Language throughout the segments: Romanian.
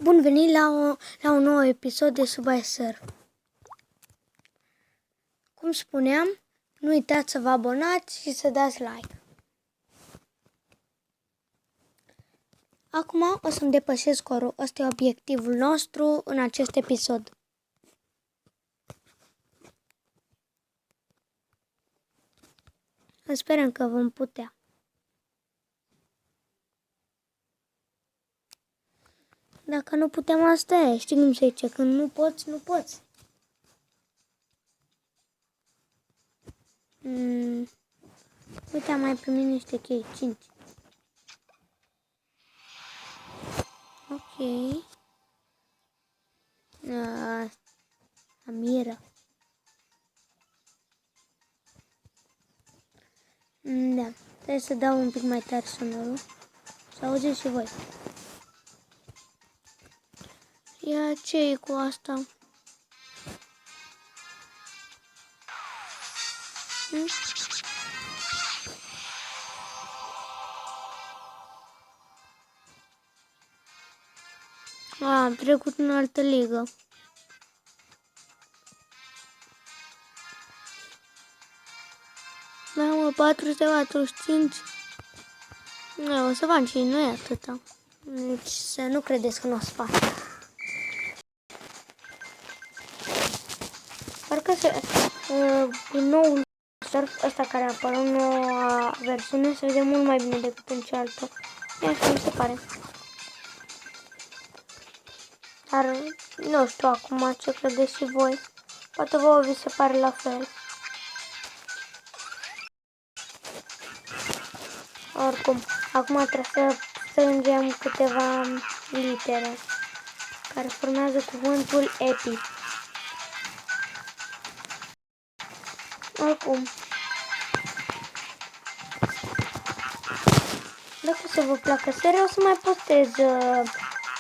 Bun venit la un nou episod de Subway Surf. Cum spuneam, nu uitați să vă abonați și să dați like. Acum o să-mi depășesc scorul. Ăsta e obiectivul nostru în acest episod. Sperăm că vom putea. Dacă nu putem, asta e. Știi cum se zice? Când nu poți, nu poți. Uite, am mai primit niște chei. 5. Ok. Amira. Da. Trebuie să dau un pic mai tare sonorul. Să auziți și voi. Ia, ce e cu asta? Am trecut în altă ligă. Mamă, 445. O să fac și nu e atâta. Deci să nu credeți că nu o să fac. Parcă în noul surf ăsta care apare în noua versiune se vede mult mai bine decât în cealaltă. Ia așa mi se pare. Dar nu știu acum ce credeți și voi. Poate vouă vi se pare la fel. Oricum, acum trebuie să strângem câteva litere care formează cuvântul epic. Oricum, dacă o să vă placă seria, o să mai postez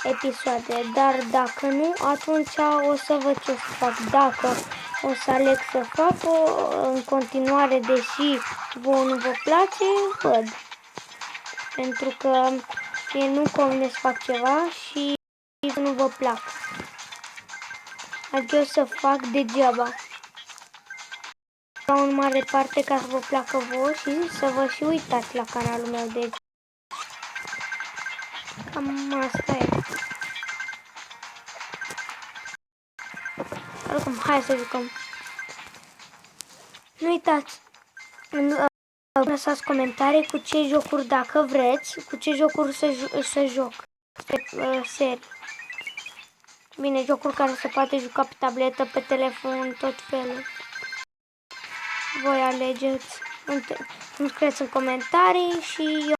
episoade, dar dacă nu, atunci o să văd ce o să fac. Dacă o să aleg să fac în continuare, deși vouă nu vă place, văd. Pentru că nu convine să fac ceva și nu vă plac. Adică eu să fac degeaba. În mare parte ca să vă placă vouă și să vă și uitați la canalul meu. Deci cam asta e. Oricum, hai să jucăm. Nu uitați, lăsați comentarii cu ce jocuri, dacă vreți, cu ce jocuri să joc. Serii. Bine, jocuri care se poate juca pe tabletă, pe telefon, tot felul. Voi alegeți, îmi scrieți în comentarii și eu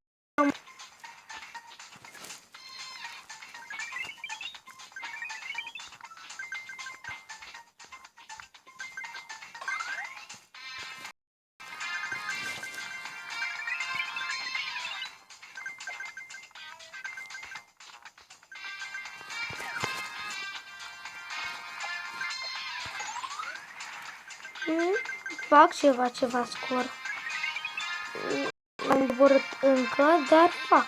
fac ceva scor. Am doborât încă, dar fac.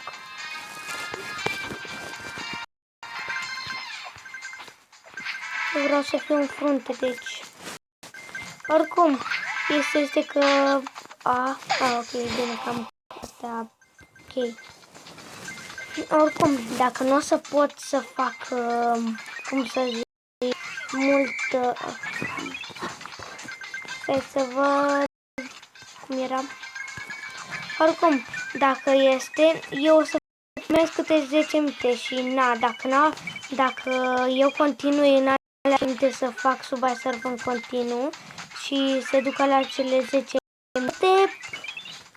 Eu vreau să fiu în frunte, deci. Oricum, este că... ok, bine, cam asta, ok. Oricum, dacă nu o să pot să fac, cum să zic, mult... Stai să văd cum era. Oricum, dacă este, eu o să filmez câte 10 minute și dacă eu continui în alea minute să fac Subway Surf în continuu și se ducă la cele 10 minute,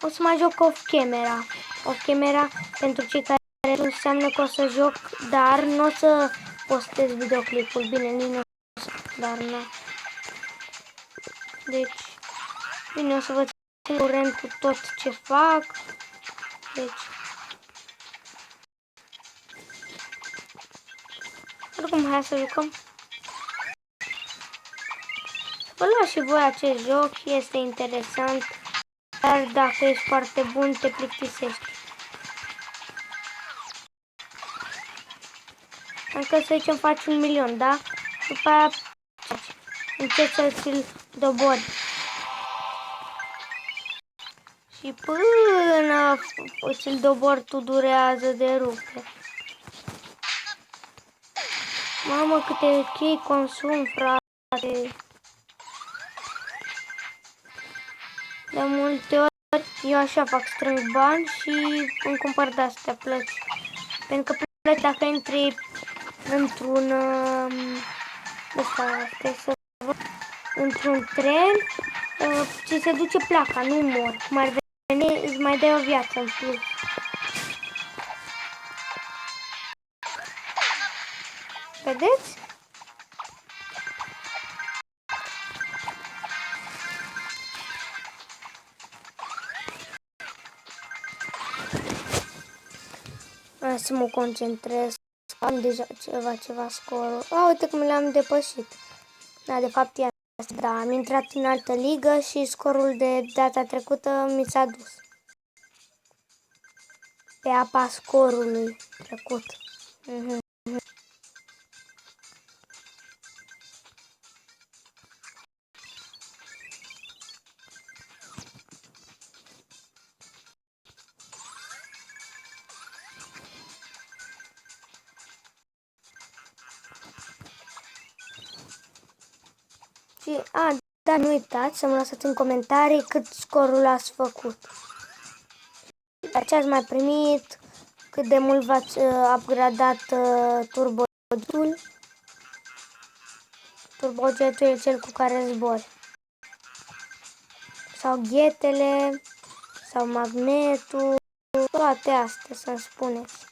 o să mai joc off camera. Off camera, pentru cei care nu înseamnă că o să joc, dar nu o să postez videoclipul. Bine, nici nu o să, dar nu. Deci, bine, o să vă țin curent cu tot ce fac. Deci, oricum, hai să jucăm. Vă luați și voi acest joc, este interesant, dar dacă ești foarte bun, te plictisești. Încă să zicem faci 1.000.000, da? După aia încerci să ți-l dobori. Și până ți-l dobori tu durează de rupe. Mamă, câte chei consum, frate. De multe ori eu așa fac, strâng bani și îmi cumpăr de-astea plăci. Pentru că plăci dacă intri într-un într-un tren, ți se duce placa, nu mor. Cum ar veni, îți mai dai o viață în plus. Vedeți? Hai să mă concentrez. Am deja ceva scorul. Uite cum le-am depășit. Da, de fapt e asta. Da, am intrat în altă ligă și scorul de data trecută mi s-a dus. Pe apa scorului trecut. Și, dar nu uitați să mă lăsați în comentarii cât scorul ați făcut. Ce ați mai primit, cât de mult v-ați upgradat turbojetul. Turbojetul e cel cu care zbori. Sau ghetele, sau magnetul, toate astea să-mi spuneți.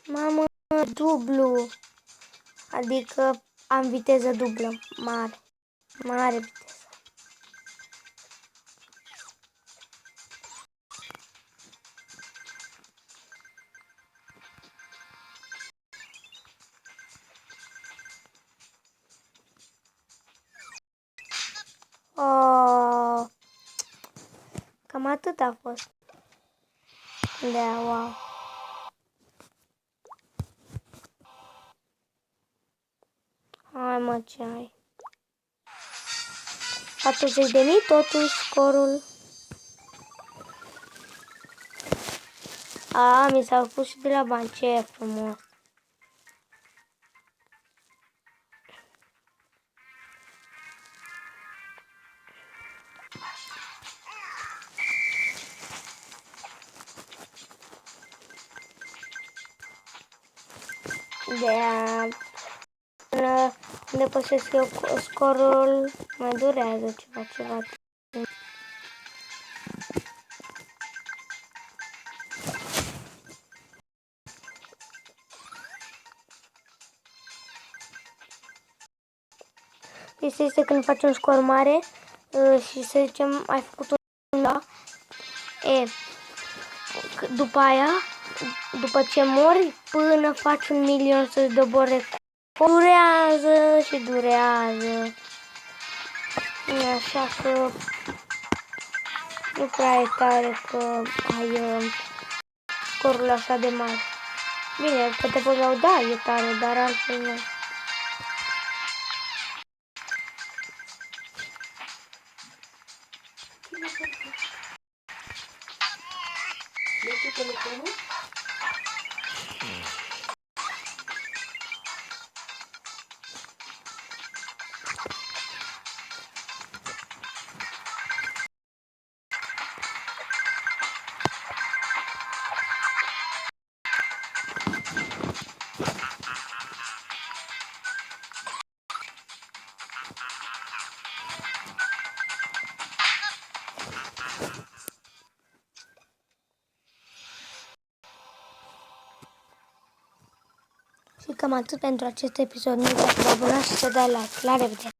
Mamă, dublu, adică am viteză dublă, mare viteză. Oh, cam atât a fost. Da, wow. Hai mă, ce ai? 40.000, totuși scorul. Mi s-au pus și de la bani, ce frumos. Până depășesc eu scorul, mai durează ceva. Este când faci un scor mare și să zicem ai făcut un da, după aia, după ce mori, până faci 1.000.000 să-ți dobore, durează și durează. Așa că nu prea e tare că ai scorul așa de mare. Bine, că te poți lauda, e tare, dar altfel nu. Și cam atât pentru acest episod. Nu uitați să vă abonați și să dați like. La revedere!